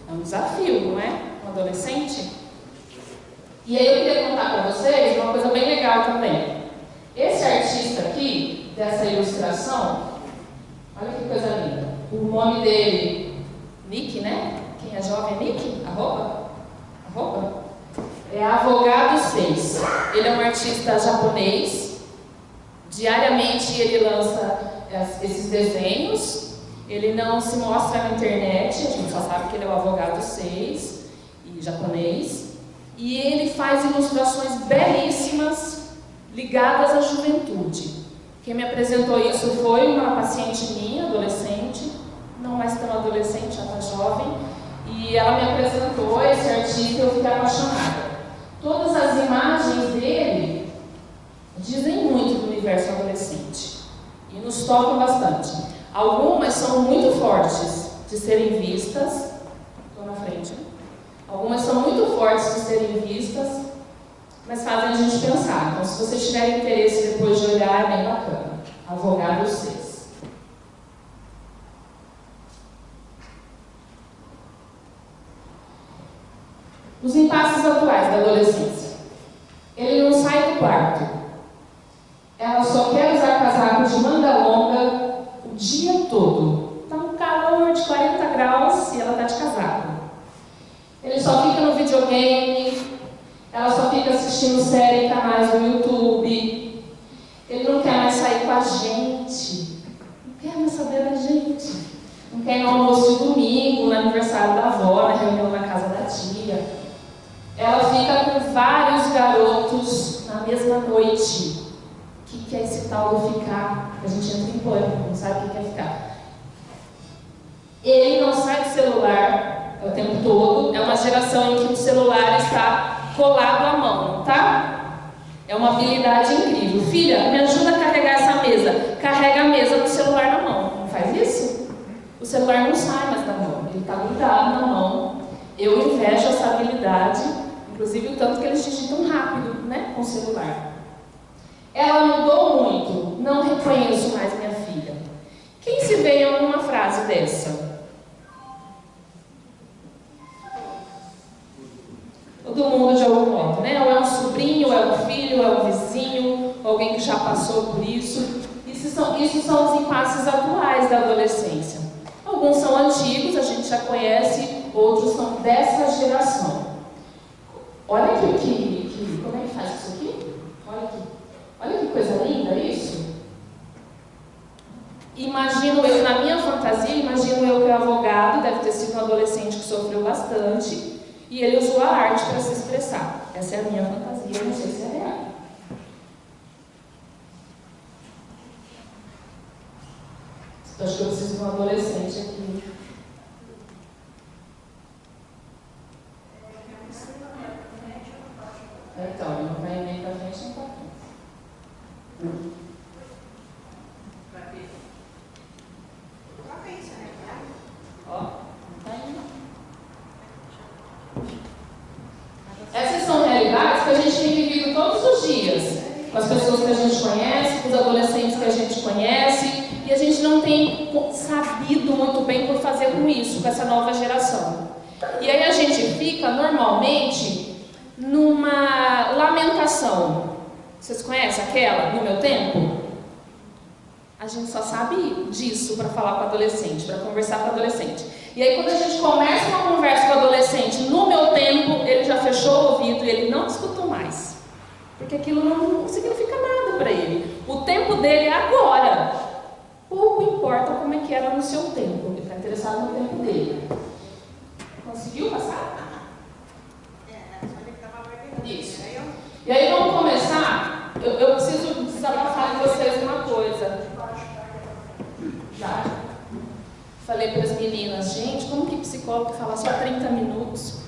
É um desafio, não é? Um adolescente. E aí eu queria contar para vocês uma coisa bem legal também. Esse artista aqui, dessa ilustração, olha que coisa linda. O nome dele, Nick, né? Quem é jovem é Nick? Arroba? É Avogado 6. Ele é um artista japonês. Diariamente ele lança esses desenhos. Ele não se mostra na internet, a gente só sabe que ele é o Avogado 6 e japonês. E ele faz ilustrações belíssimas ligadas à juventude. Quem me apresentou isso foi uma paciente minha, adolescente, não mais tão adolescente, já está jovem, e ela me apresentou esse artista e eu fiquei apaixonada. Todas as imagens dele dizem muito do universo adolescente e nos tocam bastante. Algumas são muito fortes de serem vistas, estou na frente, né? Algumas são muito fortes de serem vistas, mas fazem a gente pensar. Então, se vocês tiverem interesse depois de olhar, é bem bacana. Avogado 6. Os impasses atuais da adolescência. Ele não sai do quarto. Ela só quer usar casaco de manga longa o dia todo. Está um calor de 40 graus e ela está de casaco. Ele só fica no videogame, ela só fica assistindo série em canais no YouTube. Ele não quer mais sair com a gente, não quer mais saber da gente. Não quer ir no almoço de domingo, no aniversário da avó, na reunião na casa da tia. Ela fica com vários garotos na mesma noite. O que é esse tal do ficar? A gente entra em pânico, não sabe o que é ficar. Ele não sai do celular o tempo todo. É uma geração em que o celular está colado à mão, tá? É uma habilidade incrível. Filha, me ajuda a carregar essa mesa. Carrega a mesa com o celular na mão. Não faz isso? O celular não sai mais da mão. Ele está grudado na mão. Eu invejo essa habilidade, inclusive o tanto que eles digitam rápido, né, com o celular. Ela mudou muito. Não reconheço mais minha filha. Quem se vê em alguma frase dessa? Todo mundo de algum modo, né? Ou é um sobrinho, ou é um filho, ou é um vizinho, alguém que já passou por isso. Isso são os impasses atuais da adolescência. Alguns são antigos, a gente já conhece, outros são dessa geração. Olha aqui, como é que faz isso aqui? Olha que coisa linda isso. Imagino eu, na minha fantasia, imagino eu que o advogado deve ter sido um adolescente que sofreu bastante. E ele usou a arte para se expressar. Essa é a minha fantasia, não sei se é real. Acho que eu preciso de um adolescente aqui. Então, ele não vai nem para frente nem para frente. Ó, não está indo. Essas são realidades que a gente tem vivido todos os dias, com as pessoas que a gente conhece, com os adolescentes que a gente conhece, e a gente não tem sabido muito bem o que fazer com isso, com essa nova geração. E aí a gente fica, normalmente, numa lamentação. Vocês conhecem aquela, no meu tempo? A gente só sabe disso para falar com o adolescente, para conversar com o adolescente. E aí quando a gente começa uma conversa com o adolescente, no meu tempo, ele já fechou o ouvido e ele não escutou mais. Porque aquilo não significa nada para ele. O tempo dele é agora. Pouco importa como é que era no seu tempo. Ele está interessado no tempo dele. Conseguiu passar? Isso. E aí vamos começar. Eu preciso desabafar de vocês uma coisa. Já. Falei para as meninas, gente, como que psicólogo fala só 30 minutos?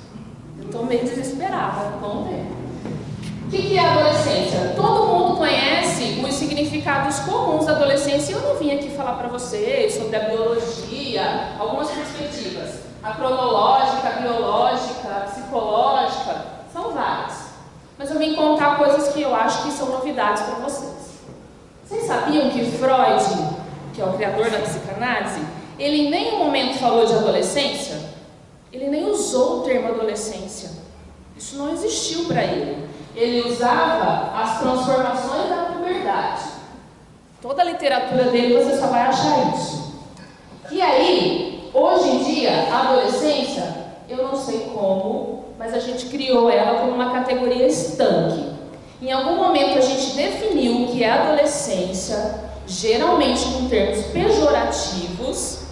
Eu estou meio desesperada, vamos ver. O que é adolescência? Todo mundo conhece os significados comuns da adolescência e eu não vim aqui falar para vocês sobre a biologia, algumas perspectivas. A cronológica, a biológica, a psicológica, são várias. Mas eu vim contar coisas que eu acho que são novidades para vocês. Vocês sabiam que Freud, que é o criador da psicanálise, ele em nenhum momento falou de adolescência? Ele nem usou o termo adolescência. Isso não existiu para ele. Ele usava as transformações da puberdade. Toda a literatura dele você só vai achar isso. E aí, hoje em dia, a adolescência, eu não sei como, mas a gente criou ela como uma categoria estanque. Em algum momento a gente definiu o que é adolescência, geralmente com termos pejorativos,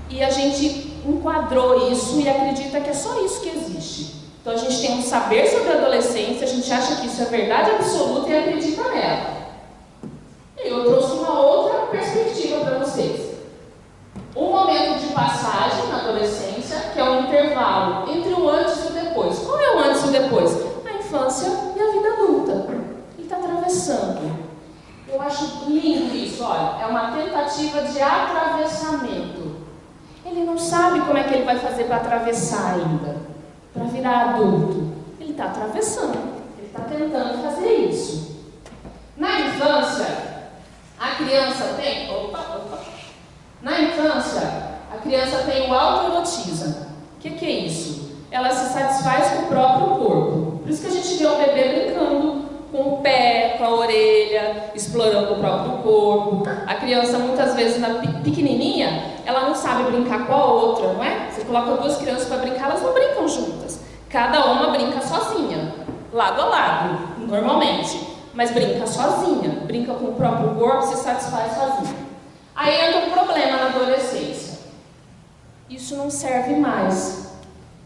e a gente enquadrou isso e acredita que é só isso que existe. Então a gente tem um saber sobre a adolescência, a gente acha que isso é verdade absoluta e acredita nela. E eu trouxe uma outra perspectiva para vocês. Um momento de passagem na adolescência, que é um intervalo entre o antes e o depois. Qual é o antes e o depois? A infância e a vida adulta. Ele está atravessando. Eu acho lindo isso, olha. É uma tentativa de atravessamento. Ele não sabe como é que ele vai fazer para atravessar ainda, para virar adulto. Ele está atravessando. Ele está tentando fazer isso. Na infância, a criança tem... Na infância, a criança tem o autoerotismo. O que é isso? Ela se satisfaz com o próprio corpo. Por isso que a gente vê o bebê brincando com o pé, com a orelha, explorando o próprio corpo. A criança, muitas vezes, pequenininha, ela não sabe brincar com a outra, não é? Você coloca duas crianças para brincar, elas não brincam juntas. Cada uma brinca sozinha, lado a lado, normalmente. Mas brinca sozinha, brinca com o próprio corpo, se satisfaz sozinha. Aí entra um problema na adolescência. Isso não serve mais.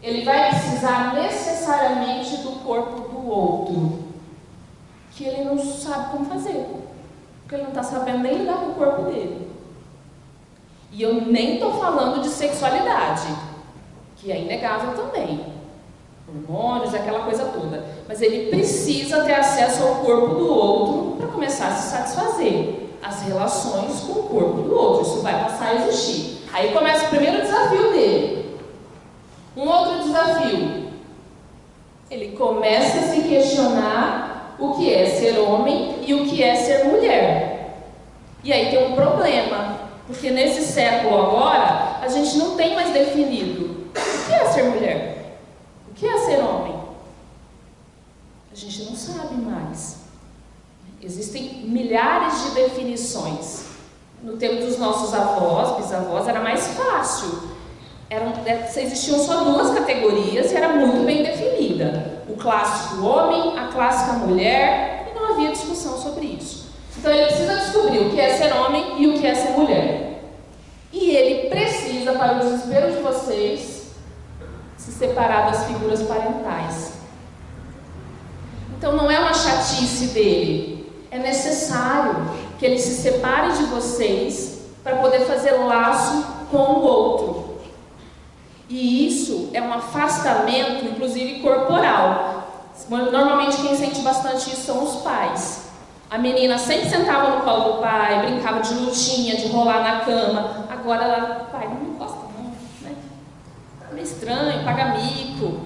Ele vai precisar necessariamente do corpo do outro, que ele não sabe como fazer, porque ele não está sabendo nem lidar com o corpo dele. E eu nem estou falando de sexualidade, que é inegável também. Hormônios, aquela coisa toda. Mas ele precisa ter acesso ao corpo do outro para começar a se satisfazer. As relações com o corpo do outro, isso vai passar a existir. Aí começa o primeiro desafio dele. Um outro desafio. Ele começa a se questionar o que é ser homem e o que é ser mulher. E aí tem um problema, porque nesse século agora, a gente não tem mais definido o que é ser mulher, o que é ser homem. A gente não sabe mais. Existem milhares de definições. No tempo dos nossos avós, bisavós, era mais fácil. Existiam só duas categorias e era muito bem definida. O clássico homem, a clássica mulher, e não havia discussão sobre isso. Então ele precisa descobrir o que é ser homem e o que é ser mulher. E ele precisa, para o desespero de vocês, se separar das figuras parentais. Então não é uma chatice dele. É necessário que ele se separe de vocês para poder fazer laço com o outro. E isso é um afastamento, inclusive corporal. Normalmente quem sente bastante isso são os pais. A menina sempre sentava no colo do pai, brincava de lutinha, de rolar na cama. Agora ela, pai, não me encosta não, né? Tá meio estranho, paga mico.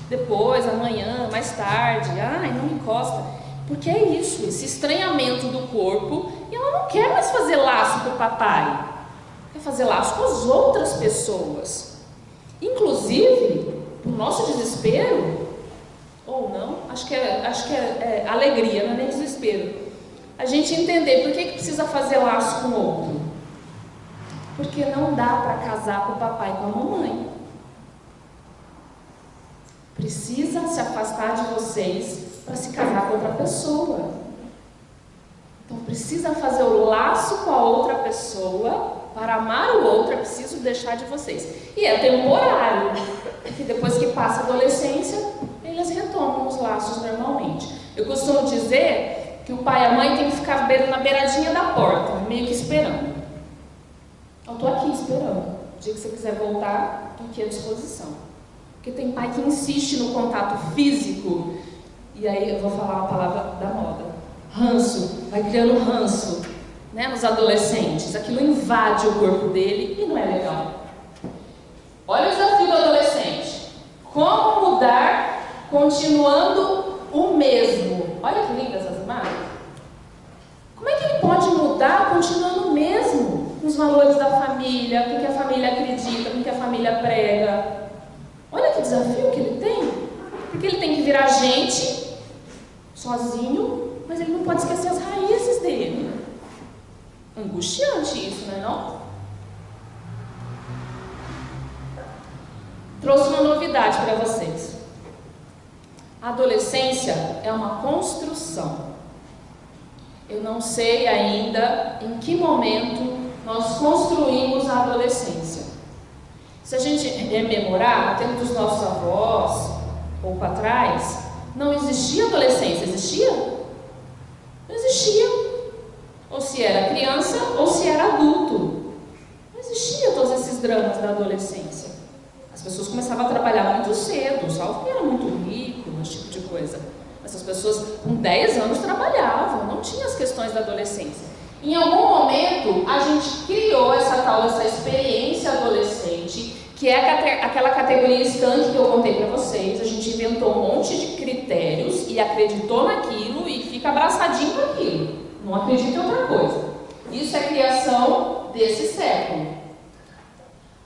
Depois, amanhã, mais tarde, ai, não me encosta. Porque é isso, esse estranhamento do corpo, e ela não quer mais fazer laço com o papai, quer fazer laço com as outras pessoas. Inclusive, o nosso desespero, ou não, acho que é alegria, não é nem desespero, a gente entender por que precisa fazer laço com o outro. Porque não dá para casar com o papai e com a mamãe. Precisa se afastar de vocês para se casar com outra pessoa. Então precisa fazer o laço com a outra pessoa. Para amar o outro é preciso deixar de vocês. E é temporário, porque depois que passa a adolescência, eles retomam os laços normalmente. Eu costumo dizer que o pai e a mãe têm que ficar na beiradinha da porta, meio que esperando. Eu estou aqui esperando. O dia que você quiser voltar, estou aqui à disposição. Porque tem pai que insiste no contato físico. E aí eu vou falar uma palavra da moda. Ranço, vai criando ranço, né, nos adolescentes. Aquilo invade o corpo dele e não é legal. Olha o desafio do adolescente. Como mudar continuando o mesmo? Olha que lindas essas imagens. Como é que ele pode mudar continuando o mesmo? Os valores da família, o que a família acredita, o que a família prega. desafio que ele tem, porque ele tem que virar gente sozinho, mas ele não pode esquecer as raízes dele. Angustiante isso, não é não? Trouxe uma novidade para vocês. A adolescência é uma construção. Eu não sei ainda em que momento nós construímos a adolescência. Se a gente rememorar, no tempo dos nossos avós, pouco atrás, não existia adolescência, existia? Não existia. Ou se era criança, ou se era adulto. Não existia todos esses dramas da adolescência. As pessoas começavam a trabalhar muito cedo, salvo que era muito rico, esse tipo de coisa. Mas as pessoas com 10 anos trabalhavam, não tinha as questões da adolescência. Em algum momento, a gente criou essa experiência adolescente, que é aquela categoria estanque que eu contei para vocês. A gente inventou um monte de critérios e acreditou naquilo e fica abraçadinho com aquilo. Não acredita em outra coisa. Isso é criação desse século.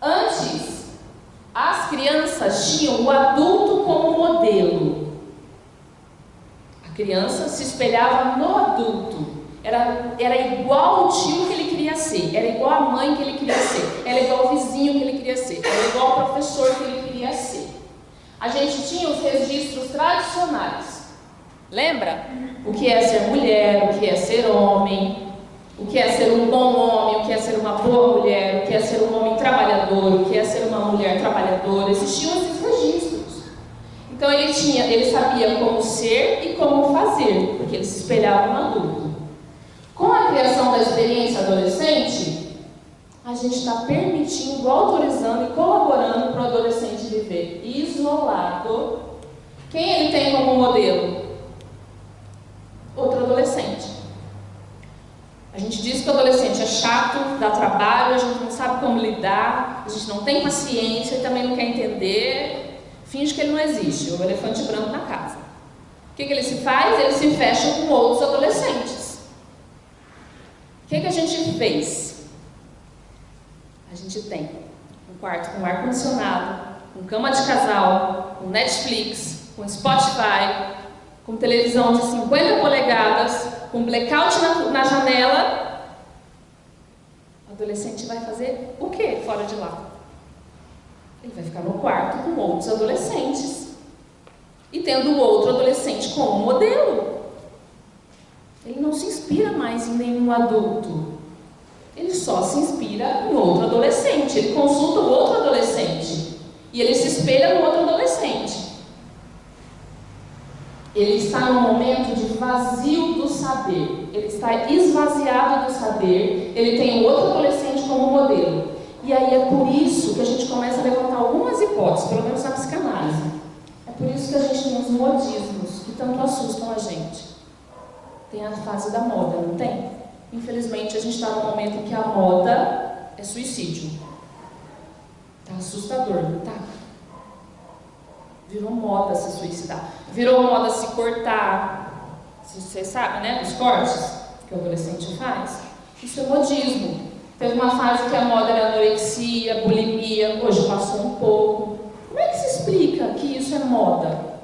Antes, as crianças tinham o adulto como modelo. A criança se espelhava no adulto. Era igual ao tio que ele queria ser, era igual à mãe que ele queria ser, era igual ao vizinho que ele queria ser, era igual ao professor que ele queria ser. A gente tinha os registros tradicionais. Lembra? O que é ser mulher, o que é ser homem, o que é ser um bom homem, o que é ser uma boa mulher, o que é ser um homem trabalhador, o que é ser uma mulher trabalhadora. Existiam esses registros. Então ele sabia como ser e como fazer, porque ele se espelhava no adulto. Com a criação da experiência adolescente, a gente está permitindo, autorizando e colaborando para o adolescente viver isolado. Quem ele tem como modelo? Outro adolescente. A gente diz que o adolescente é chato, dá trabalho, a gente não sabe como lidar, a gente não tem paciência, também não quer entender, finge que ele não existe, o elefante branco na casa. O que ele se faz? Ele se fecha com outros adolescentes. O que a gente fez? A gente tem um quarto com ar-condicionado, com cama de casal, com Netflix, com Spotify, com televisão de 50 polegadas, com blackout na janela. O adolescente vai fazer o que fora de lá? Ele vai ficar no quarto com outros adolescentes e tendo o outro adolescente como modelo. Ele não se inspira mais em nenhum adulto. Ele só se inspira em outro adolescente. Ele consulta o outro adolescente. E ele se espelha no outro adolescente. Ele está num momento de vazio do saber. Ele está esvaziado do saber. Ele tem outro adolescente como modelo. E aí é por isso que a gente começa a levantar algumas hipóteses, pelo menos na psicanálise. É por isso que a gente tem os modismos que tanto assustam a gente. Tem a fase da moda, não tem? Infelizmente, a gente está num momento em que a moda é suicídio. Tá assustador, não tá? Virou moda se suicidar. Virou moda se cortar. Você sabe, né? Os cortes que o adolescente faz. Isso é modismo. Teve uma fase que a moda era anorexia, bulimia. Hoje passou um pouco. Como é que se explica que isso é moda?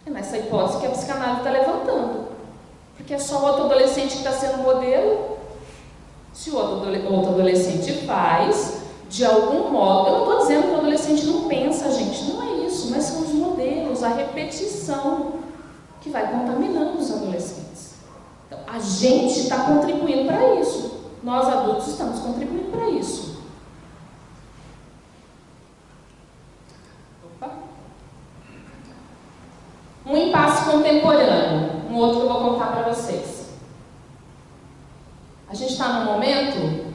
É nessa hipótese que a psicanálise está levantando. Porque é só o outro adolescente que está sendo modelo. Se o outro adolescente faz, de algum modo... Eu não estou dizendo que o adolescente não pensa, gente. Não é isso, mas são os modelos, a repetição que vai contaminando os adolescentes. Então, a gente está contribuindo para isso. Nós, adultos, estamos contribuindo para isso. Opa. Um impasse contemporâneo. Um outro que eu vou contar para vocês. A gente está num momento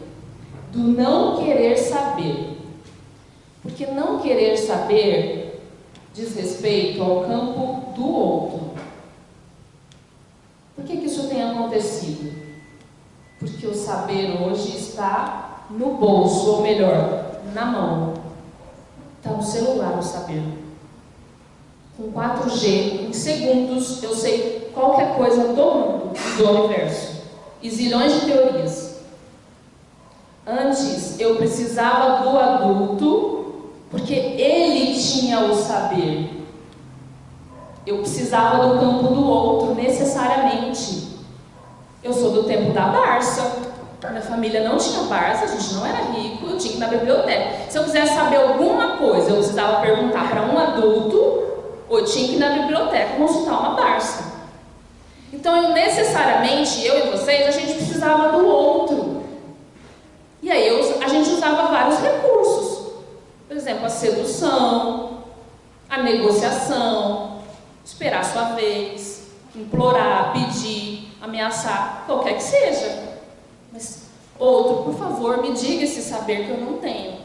do não querer saber. Porque não querer saber diz respeito ao campo do outro. Por que isso tem acontecido? Porque o saber hoje está no bolso, ou melhor, na mão. Está no celular o saber. Com 4G, em segundos, eu sei qualquer coisa do mundo, do universo. E zilhões de teorias. Antes, eu precisava do adulto, porque ele tinha o saber. Eu precisava do campo do outro, necessariamente. Eu sou do tempo da Barça. Minha família não tinha Barça, a gente não era rico, eu tinha que ir na biblioteca. Se eu quisesse saber alguma coisa, eu precisava perguntar para um adulto, ou eu tinha que ir na biblioteca consultar uma Barça. Então, necessariamente, eu e vocês, a gente precisava do outro. E aí, a gente usava vários recursos. Por exemplo, a sedução, a negociação, esperar a sua vez, implorar, pedir, ameaçar, qualquer que seja. Mas, outro, por favor, me diga esse saber que eu não tenho.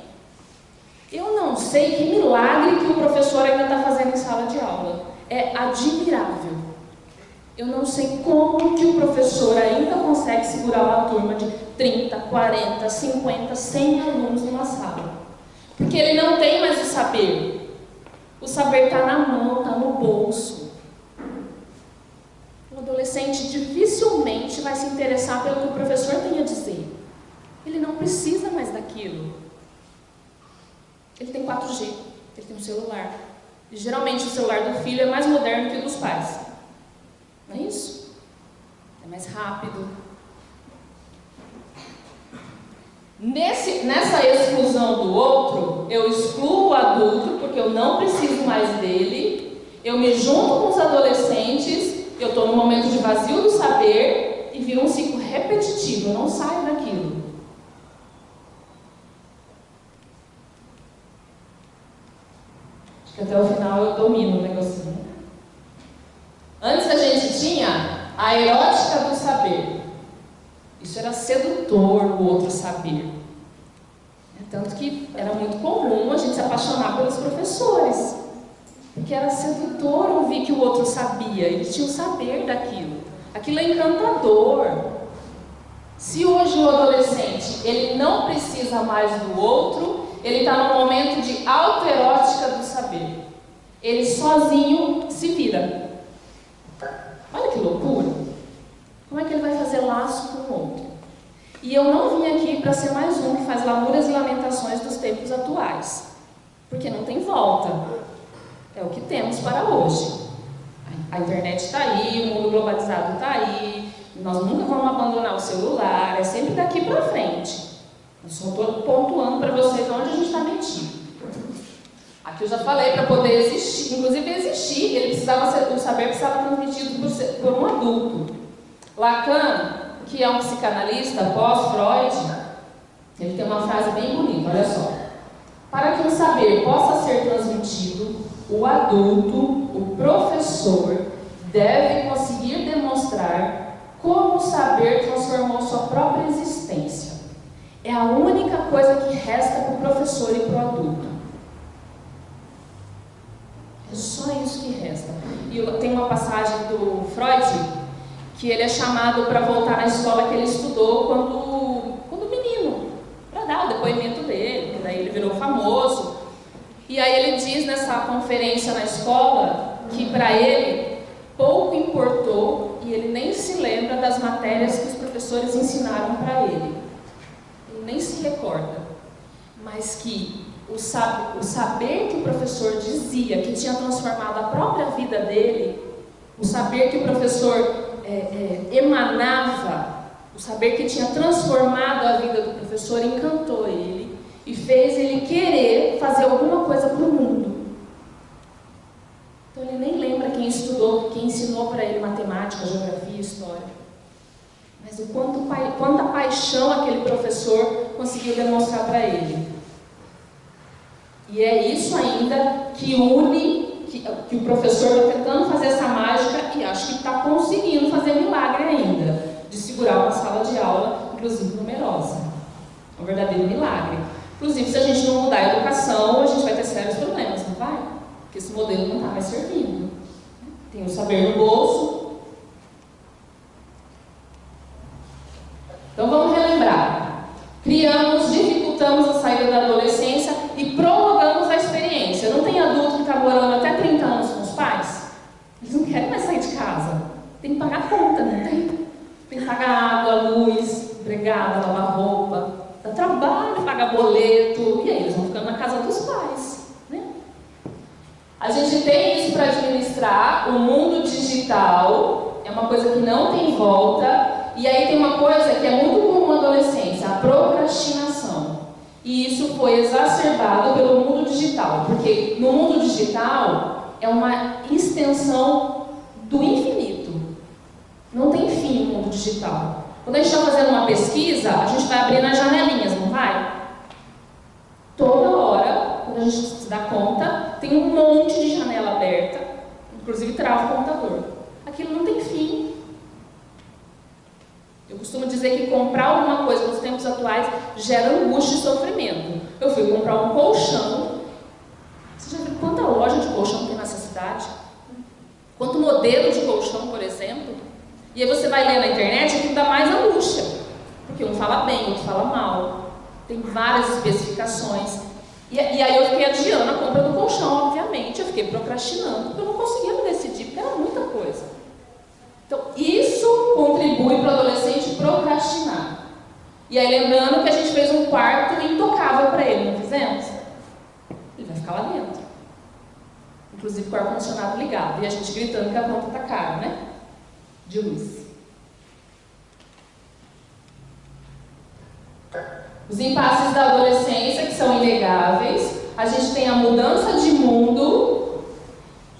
Eu não sei que milagre que o professor ainda está fazendo em sala de aula. É admirável. Eu não sei como que o professor ainda consegue segurar uma turma de 30, 40, 50, 100 alunos numa sala. Porque ele não tem mais o saber. O saber está na mão, está no bolso. O adolescente dificilmente vai se interessar pelo que o professor tem a dizer. Ele não precisa mais daquilo. Ele tem 4G, ele tem um celular. E geralmente o celular do filho é mais moderno que o dos pais. Não é isso? É mais rápido. Nessa exclusão do outro, eu excluo o adulto porque eu não preciso mais dele. Eu me junto com os adolescentes. Eu estou num momento de vazio do saber e vira um ciclo repetitivo, eu não saio daquilo. Acho que até o final eu domino o negocinho. Antes a gente tinha a erótica do saber. Isso era sedutor, o outro saber. Tanto que era muito comum a gente se apaixonar pelos professores. Porque era sedutor ouvir que o outro sabia, ele tinha o saber daquilo. Aquilo é encantador. Se hoje o adolescente ele não precisa mais do outro, ele está num momento de autoerótica do saber. Ele sozinho se vira. Olha que loucura. Como é que ele vai fazer laço com o outro? E eu não vim aqui para ser mais um que faz lamúrias e lamentações dos tempos atuais. Porque não tem volta. É o que temos para hoje. A internet está aí, o mundo globalizado está aí, nós nunca vamos abandonar o celular, é sempre daqui para frente. Eu só estou pontuando para vocês onde a gente está metido. Aqui eu já falei, para poder existir, inclusive existir, o saber precisava ser transmitido por um adulto. Lacan, que é um psicanalista pós-Freud, ele tem uma frase bem bonita, olha só. Para que o saber possa ser transmitido, o adulto, o professor, deve conseguir demonstrar como o saber transformou sua própria existência. É a única coisa que resta para o professor e para o adulto. É só isso que resta. E tem uma passagem do Freud que ele é chamado para voltar na escola que ele estudou quando menino, para dar o depoimento dele, que daí ele virou famoso. E aí ele diz nessa conferência na escola que para ele pouco importou e ele nem se lembra das matérias que os professores ensinaram para ele. Ele nem se recorda. Mas que o saber que o professor dizia que tinha transformado a própria vida dele, o saber que o professor emanava, o saber que tinha transformado a vida do professor encantou ele e fez ele querer fazer alguma coisa para o mundo. Então ele nem lembra quem estudou, quem ensinou para ele matemática, geografia, história. Mas o quanta paixão aquele professor conseguiu demonstrar para ele. E é isso ainda que une, que o professor está tentando fazer essa mágica e acho que está conseguindo fazer milagre ainda, de segurar uma sala de aula, inclusive numerosa. Um verdadeiro milagre. Inclusive, se a gente não mudar a educação, a gente vai ter sérios problemas, não vai? Porque esse modelo não está mais servindo. Tem o saber no bolso. Então vamos relembrar. Dificultamos a saída da adolescência e prolongamos a experiência. Não tem adulto que está morando até 30 anos com os pais? Eles não querem mais sair de casa. Tem que pagar conta, não tem? Tem que pagar água, luz, empregada, lavar roupa. Dá trabalho, pagar boleto, e aí eles vão ficando na casa dos pais, né? A gente tem isso para administrar o mundo digital, é uma coisa que não tem volta, e aí tem uma coisa que é muito comum na adolescência, a procrastinação. E isso foi exacerbado pelo mundo digital, porque no mundo digital é uma extensão do infinito. Não tem fim no mundo digital. Quando a gente está fazendo uma pesquisa, a gente vai abrindo as janelinhas, não vai? Toda hora, quando a gente se dá conta, tem um monte de janela aberta, inclusive trava o computador. Aquilo não tem fim. Eu costumo dizer que comprar alguma coisa nos tempos atuais gera angústia e sofrimento. Eu fui comprar um colchão. Você já viu quanta loja de colchão tem nessa cidade? Quanto modelo de colchão, por exemplo? E aí você vai ler na internet e aquilo dá mais angústia. Porque um fala bem, outro fala mal. Tem várias especificações. E aí eu fiquei adiando a compra do colchão, obviamente. Eu fiquei procrastinando, porque eu não conseguia me decidir, porque era muita coisa. Então, isso contribui para o adolescente procrastinar. E aí, lembrando que a gente fez um quarto intocável para ele, não fizemos? Ele vai ficar lá dentro. Inclusive com o ar-condicionado ligado. E a gente gritando que a conta está cara, né? De luz. Os impasses da adolescência, que são inegáveis. A gente tem a mudança de mundo.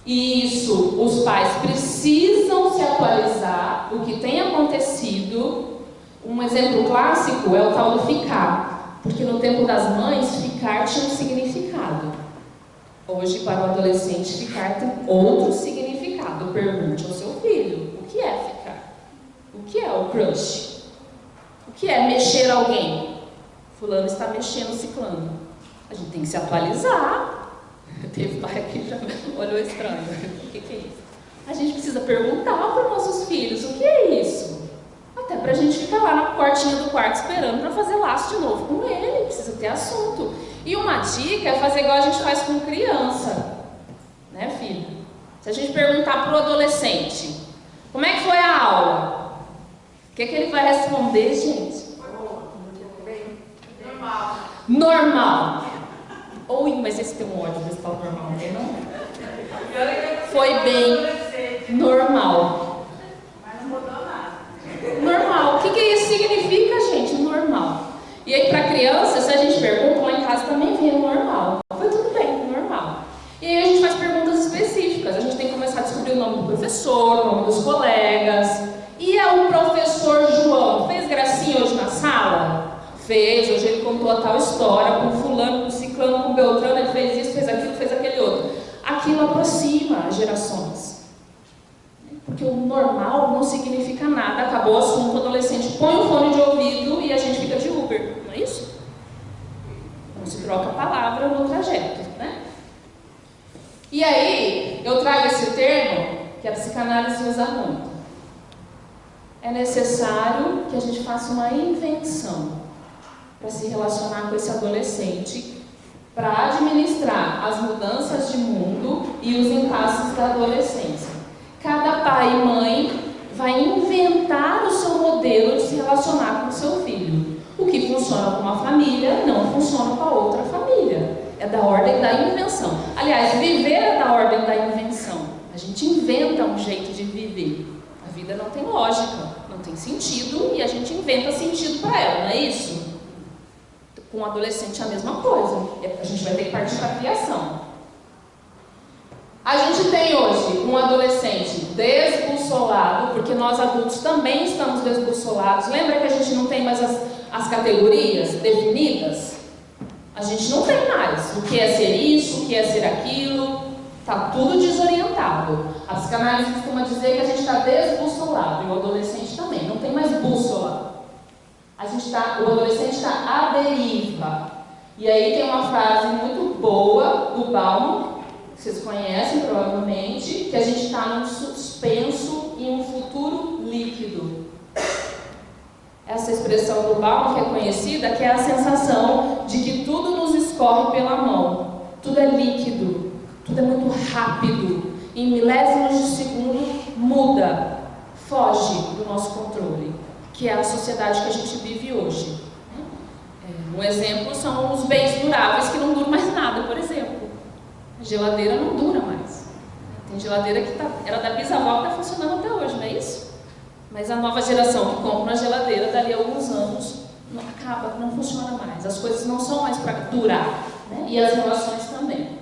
E isso, os pais precisam se atualizar do que tem acontecido. Um exemplo clássico é o tal do ficar. Porque no tempo das mães, ficar tinha um significado. Hoje, para o adolescente, ficar tem outro significado. Pergunte ao seu filho, o que é ficar? O que é o crush? O que é mexer alguém? Fulano está mexendo ciclano. A gente tem que se atualizar. Teve pai que já olhou estranho. O que é isso? A gente precisa perguntar para os nossos filhos o que é isso. Até para a gente ficar lá na portinha do quarto esperando para fazer laço de novo com ele. Precisa ter assunto. E uma dica é fazer igual a gente faz com criança. Né, filho? Se a gente perguntar para o adolescente, como é que foi a aula? O que ele vai responder, gente? Normal. Normal. Oi, mas esse tem um ódio desse tal normal, não tem não? Foi bem normal. Mas não mudou nada. Normal. O que isso significa, gente? Normal. E aí, para criança, se a gente pergunta, lá em casa também vem normal. Foi tudo bem, normal. E aí a gente faz perguntas específicas. A gente tem que começar a descobrir o nome do professor, o nome dos colegas. E o professor João fez gracinha hoje na sala? Fez. Hoje ele contou a tal história com fulano, com ciclano, com beltrano. Ele fez isso, fez aquilo, fez aquele outro. Aquilo aproxima as gerações. Porque o normal não significa nada. Acabou o assunto, o adolescente põe o fone de ouvido e a gente fica de Uber. Não é isso? Não se troca a palavra no trajeto, né? E aí, eu trago esse termo que a psicanálise usa muito. É necessário que a gente faça uma invenção para se relacionar com esse adolescente, para administrar as mudanças de mundo e os impasses da adolescência. Cada pai e mãe vai inventar o seu modelo de se relacionar com o seu filho. O que funciona com uma família não funciona com a outra família. É da ordem da invenção. Aliás, viver é da ordem da invenção. A gente inventa um jeito de viver. A vida não tem lógica, não tem sentido e a gente inventa sentido para ela, não é isso? Com o adolescente é a mesma coisa. A gente vai ter que partir para a criação. A gente tem hoje um adolescente desbussolado, porque nós adultos também estamos desbussolados. Lembra que a gente não tem mais as categorias definidas? A gente não tem mais o que é ser isso, o que é ser aquilo. Está tudo desorientado. A psicanálise costuma dizer que a gente está desbussolado, e o adolescente também, não tem mais bússola. O adolescente está à deriva. E aí tem uma frase muito boa do Bauman, que vocês conhecem provavelmente, que a gente está num suspenso e um futuro líquido. Essa expressão do Bauman que é conhecida, que é a sensação de que tudo nos escorre pela mão. Tudo é líquido, tudo é muito rápido. Em milésimos de segundo muda, foge do nosso controle, que é a sociedade que a gente vive hoje. Um exemplo são os bens duráveis que não duram mais nada, por exemplo. A geladeira não dura mais. Tem geladeira que era da bisavó que está funcionando até hoje, não é isso? Mas a nova geração que compra uma geladeira, dali a alguns anos, acaba, não funciona mais. As coisas não são mais para durar, né? E as relações também.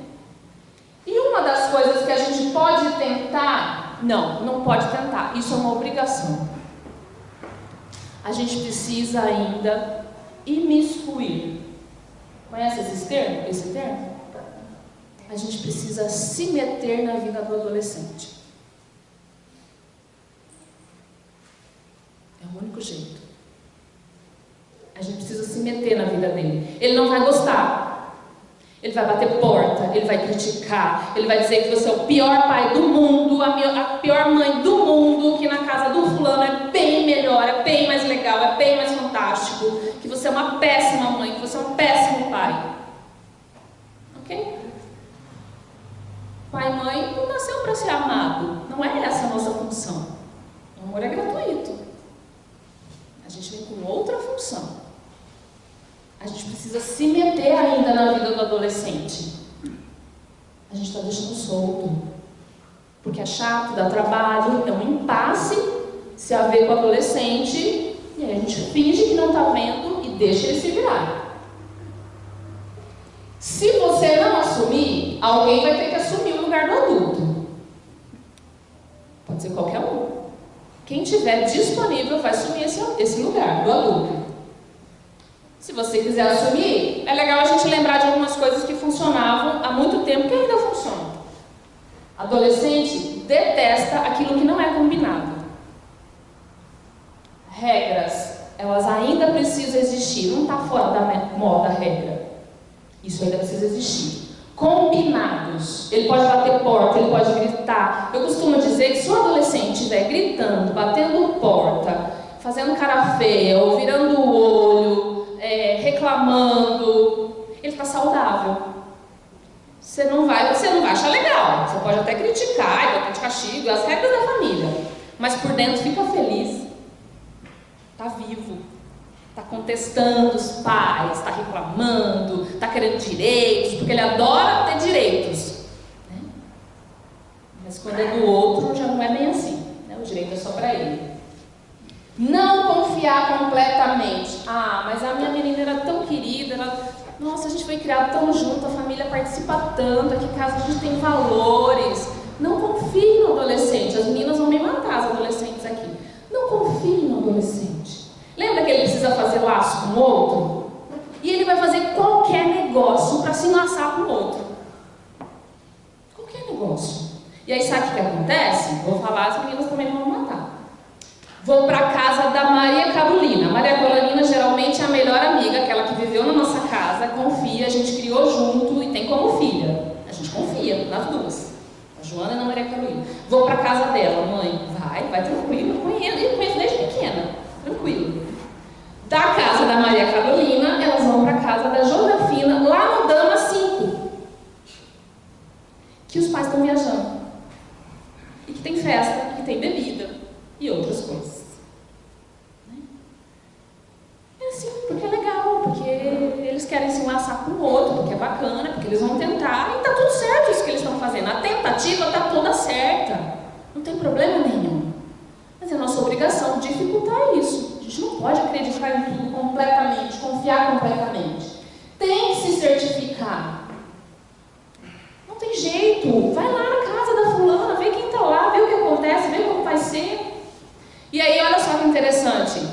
E uma das coisas que a gente pode tentar, não pode tentar, isso é uma obrigação. A gente precisa ainda imiscuir. Conhece esse termo? A gente precisa se meter na vida do adolescente. É o único jeito. A gente precisa se meter na vida dele. Ele não vai gostar. Ele vai bater porta, ele vai criticar, ele vai dizer que você é o pior pai do mundo, a pior mãe do mundo, que na casa do fulano é bem melhor, é bem mais legal, é bem mais fantástico, que você é uma péssima mãe, que você é um péssimo pai. Ok? Pai e mãe não nasceu para ser amado. Não é essa a nossa função. O amor é gratuito. A gente vem com outra função. A gente precisa se meter ainda na vida do adolescente. A gente está deixando solto. Porque é chato, dá trabalho, é um impasse se a ver com o adolescente. E aí a gente finge que não está vendo e deixa ele se virar. Se você não assumir, alguém vai ter que assumir o lugar do adulto. Pode ser qualquer um. Quem tiver disponível vai assumir esse lugar do adulto. Se você quiser assumir, é legal a gente lembrar de algumas coisas que funcionavam há muito tempo que ainda funcionam. Adolescente detesta aquilo que não é combinado. Regras, elas ainda precisam existir. Não está fora da moda a regra. Isso ainda precisa existir. Combinados. Ele pode bater porta, ele pode gritar. Eu costumo dizer que se o adolescente estiver gritando, batendo porta, fazendo cara feia, ou virando o olho, reclamando, ele está saudável. Você não vai achar legal. Você pode até criticar, e botar de castigo, as regras da família. Mas por dentro fica feliz. Está vivo. Está contestando os pais, está reclamando, está querendo direitos, porque ele adora ter direitos. Né? Mas quando é do outro, já não é bem assim. Né? O direito é só para ele. Não confiar completamente. Ah, mas a minha menina era tão querida, nossa, a gente foi criado tão junto, a família participa tanto, aqui em casa a gente tem valores. Não confie no adolescente. As meninas vão me matar, as adolescentes aqui. Não confie no adolescente. Lembra que ele precisa fazer laço com o outro? E ele vai fazer qualquer negócio para se laçar com o outro. Qualquer negócio. E aí sabe o que acontece? Vou falar, as meninas também vão me matar. Vou para a casa da Maria Carolina. A Maria Carolina geralmente é a melhor amiga, aquela que viveu na nossa casa, confia, a gente criou junto e tem como filha. A gente confia nas duas. A Joana e a Maria Carolina. Vou para a casa dela, mãe. Vai tranquilo, eu conheço desde pequena. Tranquilo. Da casa da Maria Carolina, elas vão para a casa da Josefina, lá no Dama 5. Que os pais estão viajando. E que tem festa, e que tem bebida. E outras coisas. É assim, porque é legal, porque eles querem se laçar com o outro, porque é bacana, porque eles vão tentar, e está tudo certo isso que eles estão fazendo. A tentativa está toda certa. Não tem problema nenhum. Mas é nossa obrigação dificultar isso. A gente não pode acreditar em tudo completamente, confiar completamente. Tem que se certificar. Não tem jeito. Vai lá na casa da fulana, vê quem está lá, vê o que acontece, vê como vai ser. E aí, olha só que interessante.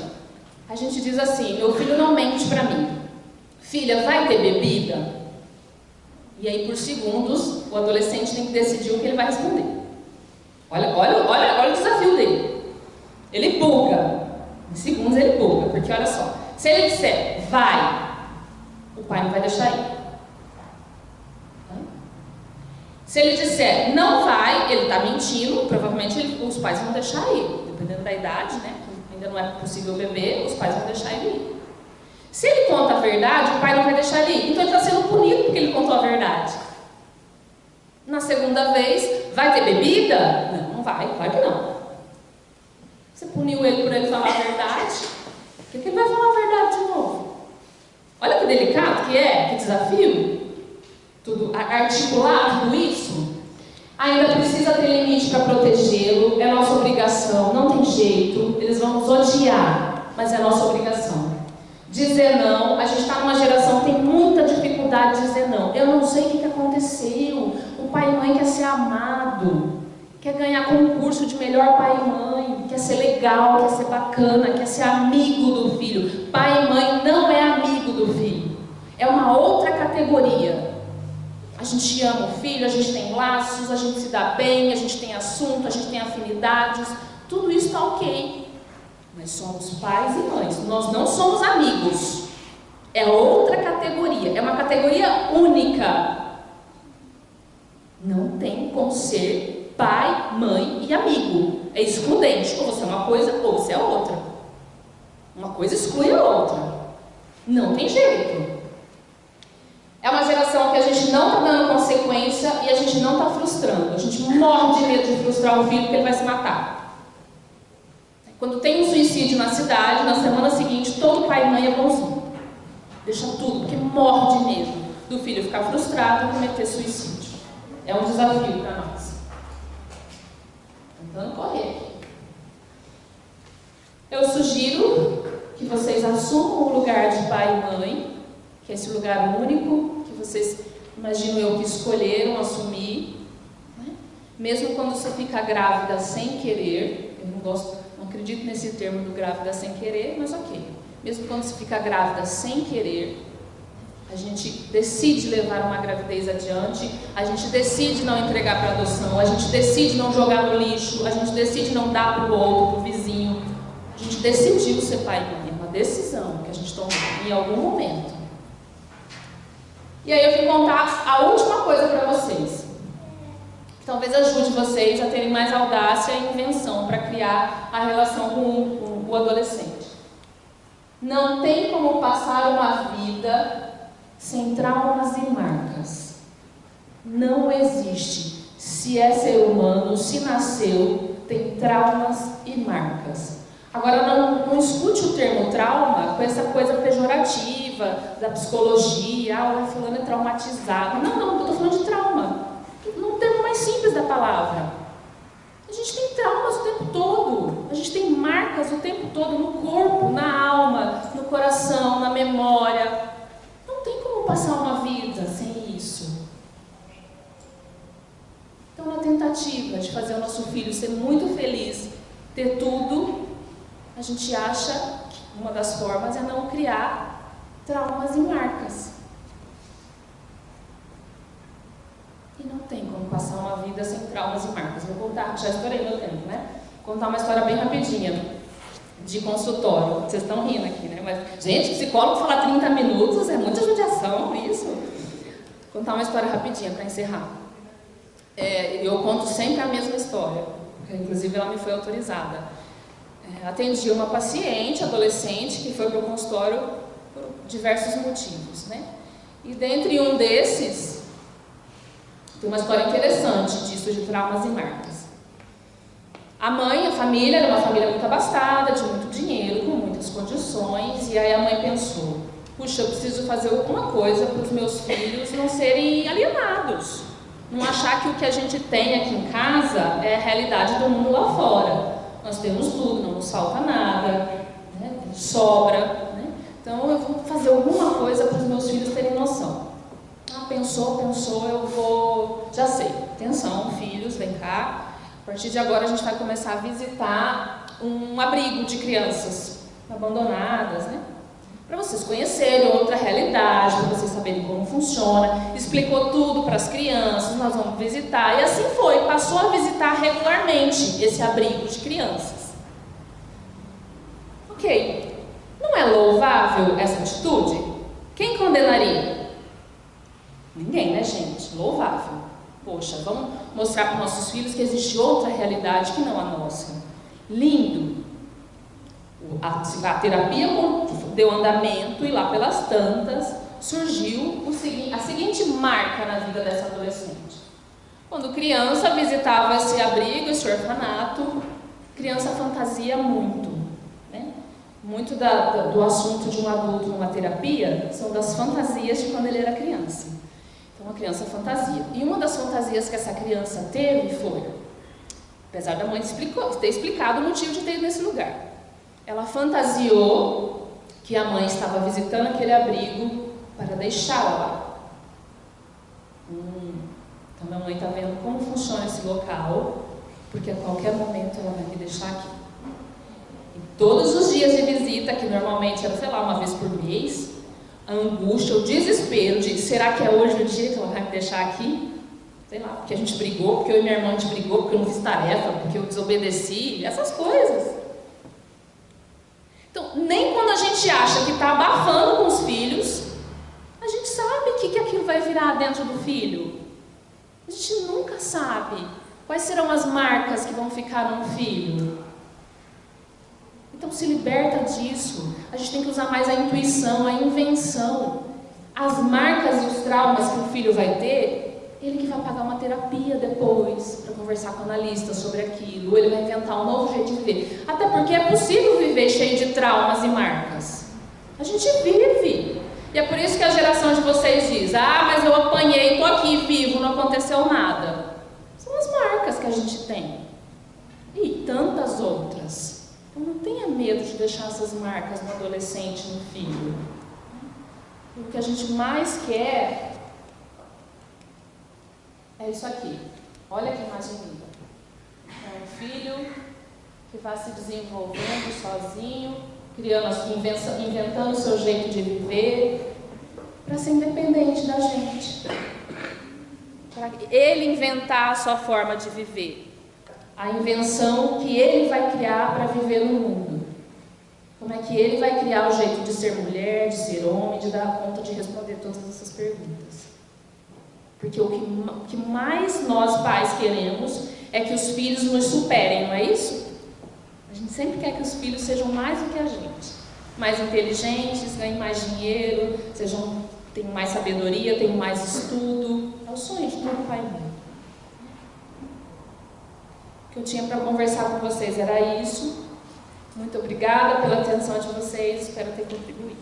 A gente diz assim, meu filho não mente para mim. Filha, vai ter bebida? E aí, por segundos, o adolescente tem que decidir o que ele vai responder. Olha o desafio dele. Ele buga. Em segundos ele buga, porque olha só. Se ele disser, vai, o pai não vai deixar ir. Se ele disser, não vai, ele está mentindo, provavelmente os pais vão deixar ir. Dependendo da idade, né? Ainda não é possível beber, os pais vão deixar ele ir. Se ele conta a verdade, o pai não vai deixar ele ir. Então ele está sendo punido porque ele contou a verdade. Na segunda vez, vai ter bebida? Não vai, claro que não. Você puniu ele por ele falar a verdade, por que ele vai falar a verdade de novo? Olha que delicado que é, que desafio. Tudo, articular tudo isso. Ainda precisa ter limite para protegê-lo, é nossa obrigação, não tem jeito, eles vão nos odiar, mas é nossa obrigação. Dizer não, a gente está numa geração que tem muita dificuldade de dizer não. Eu não sei o que aconteceu, o pai e mãe quer ser amado, quer ganhar concurso de melhor pai e mãe, quer ser legal, quer ser bacana, quer ser amigo do filho. Pai e mãe não é amigo do filho, é uma outra categoria. A gente ama o filho, a gente tem laços, a gente se dá bem, a gente tem assunto, a gente tem afinidades, tudo isso está ok. Nós somos pais e mães, nós não somos amigos. É outra categoria, é uma categoria única. Não tem como ser pai, mãe e amigo. É excludente, ou você é uma coisa ou você é outra. Uma coisa exclui a outra. Não tem jeito. É uma geração que a gente não está dando consequência e a gente não está frustrando. A gente morre de medo de frustrar o filho porque ele vai se matar. Quando tem um suicídio na cidade, na semana seguinte, todo pai e mãe é bonzinho. Deixa tudo, porque morre de medo do filho ficar frustrado e cometer suicídio. É um desafio para nós. Tentando correr aqui. Eu sugiro que vocês assumam o lugar de pai e mãe, que é esse lugar único, que vocês, imagino eu, que escolheram assumir. Né? Mesmo quando você fica grávida sem querer, eu não acredito nesse termo do grávida sem querer, mas ok. Mesmo quando você fica grávida sem querer, a gente decide levar uma gravidez adiante, a gente decide não entregar para adoção, a gente decide não jogar no lixo, a gente decide não dar para o outro, para o vizinho. A gente decidiu ser pai e mãe, é uma decisão que a gente tomou em algum momento. E aí eu vim contar a última coisa para vocês, que talvez ajude vocês a terem mais audácia e invenção para criar a relação com o adolescente. Não tem como passar uma vida sem traumas e marcas. Não existe. Se é ser humano, se nasceu, tem traumas e marcas. Agora, não escute o termo trauma com essa coisa pejorativa da psicologia, o fulano é traumatizado. Não, eu estou falando de trauma. No termo mais simples da palavra. A gente tem traumas o tempo todo. A gente tem marcas o tempo todo no corpo, na alma, no coração, na memória. Não tem como passar uma vida sem isso. Então, na tentativa de fazer o nosso filho ser muito feliz, ter tudo, a gente acha que uma das formas é não criar traumas e marcas. E não tem como passar uma vida sem traumas e marcas. Vou contar, já estourei meu tempo, né? Vou contar uma história bem rapidinha, de consultório. Vocês estão rindo aqui, né? Mas, gente, psicólogo falar 30 minutos é muita judiação, isso. Vou contar uma história rapidinha para encerrar. Eu conto sempre a mesma história, porque inclusive ela me foi autorizada. Atendi uma paciente, adolescente, que foi para o consultório por diversos motivos, né? E dentre um desses, tem uma história interessante disso, de traumas e marcas. A mãe, a família, era uma família muito abastada, de muito dinheiro, com muitas condições, e aí a mãe pensou, puxa, eu preciso fazer alguma coisa para os meus filhos não serem alienados, não achar que o que a gente tem aqui em casa é a realidade do mundo lá fora. Nós temos tudo, não nos falta nada, né? Sobra, né? Então eu vou fazer alguma coisa para os meus filhos terem noção. Pensou, eu vou, já sei, atenção filhos, vem cá, a partir de agora a gente vai começar a visitar um abrigo de crianças abandonadas, né? Para vocês conhecerem outra realidade, para vocês saberem como funciona. Explicou tudo para as crianças, nós vamos visitar. E assim foi, passou a visitar regularmente esse abrigo de crianças. Ok, não é louvável essa atitude? Quem condenaria? Ninguém, né, gente? Louvável. Poxa, vamos mostrar para os nossos filhos que existe outra realidade que não a nossa. Lindo. A terapia deu andamento e lá pelas tantas surgiu a seguinte marca na vida dessa adolescente. Quando criança visitava esse abrigo, esse orfanato, criança fantasia muito, né? Muito do assunto de um adulto numa terapia são das fantasias de quando ele era criança. Então a criança fantasia. E uma das fantasias que essa criança teve foi, apesar da mãe ter explicado o motivo de ter ido nesse lugar, ela fantasiou que a mãe estava visitando aquele abrigo para deixá-la lá. Então a mãe está vendo como funciona esse local, porque a qualquer momento ela vai me deixar aqui. E todos os dias de visita, que normalmente era, sei lá, uma vez por mês, a angústia, o desespero de será que é hoje o dia que ela vai me deixar aqui? Sei lá, porque a gente brigou, porque eu e minha irmã a gente brigou, porque eu não fiz tarefa, porque eu desobedeci, essas coisas. Então, nem quando a gente acha que está abafando com os filhos, a gente sabe o que aquilo vai virar dentro do filho. A gente nunca sabe quais serão as marcas que vão ficar no filho. Então se liberta disso. A gente tem que usar mais a intuição, a invenção. As marcas e os traumas que o filho vai ter, ele que vai pagar uma terapia depois, para conversar com o analista sobre aquilo. Ou ele vai inventar um novo jeito de viver. Até porque é possível viver cheio de traumas e marcas. A gente vive. E é por isso que a geração de vocês diz: ah, mas eu apanhei, estou aqui vivo, não aconteceu nada. São as marcas que a gente tem. E tantas outras. Então não tenha medo de deixar essas marcas no adolescente, no filho. O que a gente mais quer é isso aqui. Olha que imagem linda. É um filho que vai se desenvolvendo sozinho, inventando o seu jeito de viver, para ser independente da gente. Para ele inventar a sua forma de viver. A invenção que ele vai criar para viver no mundo. Como é que ele vai criar o jeito de ser mulher, de ser homem, de dar conta de responder todas essas perguntas. Porque o que mais nós pais queremos é que os filhos nos superem, não é isso? A gente sempre quer que os filhos sejam mais do que a gente. Mais inteligentes, ganhem mais dinheiro, tenham mais sabedoria, tenham mais estudo. É o sonho de todo pai e mãe. O que eu tinha para conversar com vocês era isso. Muito obrigada pela atenção de vocês. Espero ter contribuído.